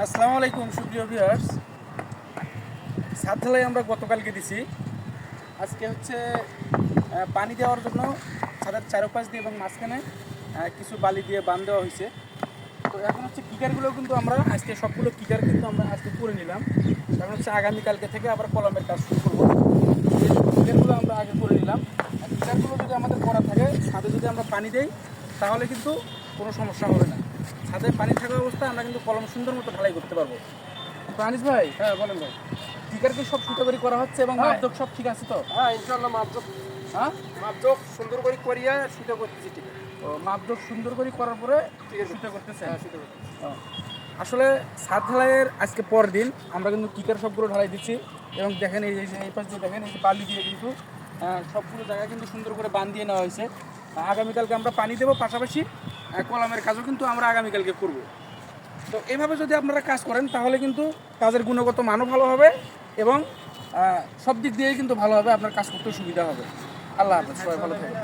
আসসালামু আলাইকুম সুপ্রিয় ভিউয়ার্স। ছাদ ঢালাই আমরা গতকালকে দিছি। আজকে হচ্ছে পানি দেওয়ার জন্য ছাদের চারপাশ দিয়ে এবং মাঝখানে কিছু বালি দিয়ে বাঁধ দেওয়া হয়েছে। তো এখন হচ্ছে কিকারগুলো কিন্তু আমরা আজকে সবগুলো কিকার কিন্তু আমরা আজকে করে নিলাম। কারণ হচ্ছে আগামীকালকে থেকে আবার কলমের কাজ শুরু করবো। এই কিকারগুলো আমরা আগে করে নিলাম। আর কিকারগুলো যদি আমাদের করা থাকে, ছাদে যদি আমরা পানি দেই তাহলে কিন্তু কোনো সমস্যা হবে না। ছাদে পানি থাকা অবস্থায় আমরা কিন্তু কলম সুন্দর মতো ঢালাই করতে পারবো। প্রাণিস ভাই, হ্যাঁ বলেন ভাই। টিকার কি সব সুতাকরি করা হচ্ছে এবং হ্যাঁ। মাপজোক সব ঠিক আছে তো? হ্যাঁ ইনশাল্লাহ মাপজোক হ্যাঁ, সুন্দর করে করিয়া সুতা করতেছি ঠিক আছে। ও মাপজোক সুন্দর করে করার পরে ঠিক আছে। সুতা করতেছে। হ্যাঁ সুতা করতেছি। আসলে ছাদ ঢালাইয়ের আজকে পর দিন আমরা কিন্তু কিকার সবগুলো ঢালাই দিচ্ছি এবং দেখেন এই পাশ দিয়ে দেখেন এই যে বালি দিয়ে কিন্তু সবগুলো জায়গায় কিন্তু সুন্দর করে বাঁধ দিয়ে নেওয়া হয়েছে। আগামীকালকে আমরা পানি দেবো, পাশাপাশি কলমের কাজও কিন্তু আমরা আগামীকালকে করব। তো এইভাবে যদি আপনারা কাজ করেন তাহলে কিন্তু কাজের গুণগত মানও ভালো হবে এবং সব দিক দিয়েই কিন্তু ভালো হবে, আপনার কাজ করতে সুবিধা হবে। আল্লাহ হাফেজ, সবাই ভালো থাকবেন।